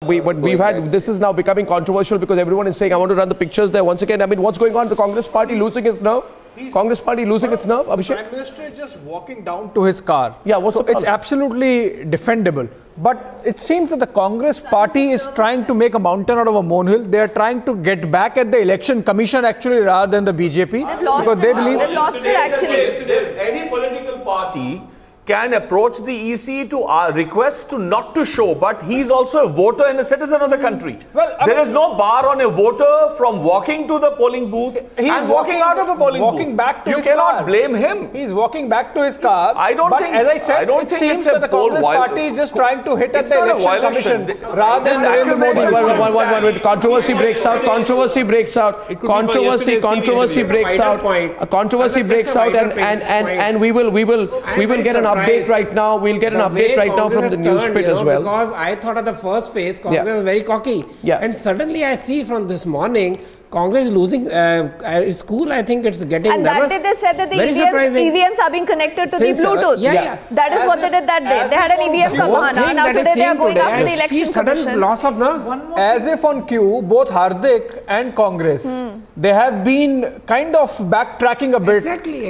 we've had, this is now becoming controversial because everyone is saying, I want to run the pictures there once again. I mean, what's going on? The Congress party losing its nerve? Congress party losing its nerve, Abhishek? The Prime Minister is just walking down to his car. Yeah, what's the problem? It's absolutely defendable. But it seems that the Congress party is trying to make a mountain out of a molehill. They are trying to get back at the election commission actually rather than the BJP. They've lost they've lost it actually. Any political party can approach the EC to request to not to show, but he's also a voter and a citizen of the country. Well, there is no bar on a voter from walking to the polling booth and walking out of a polling booth. Back to you his cannot car. blame him. He's walking back to his car. I don't but think. As I said, I don't it think seems it's that the Congress party is just trying to hit at the election commission rather than Narendra Modi. One. Controversy breaks out. Controversy breaks out. Controversy breaks out. A controversy breaks out, and we will get an update right now. We'll get an update right now from the newspaper as well. Because I thought at the first phase, Congress was very cocky. Yeah. And suddenly I see from this morning, Congress losing it's cool. I think it's getting and nervous. that day they said that the EVMs are being connected to the Bluetooth. That is what they did that day. They had an EVM Kamana. Now today they are going after the election commission. Sudden loss of nerves. As if on cue, both Hardik and Congress, they have been kind of backtracking a bit. Exactly.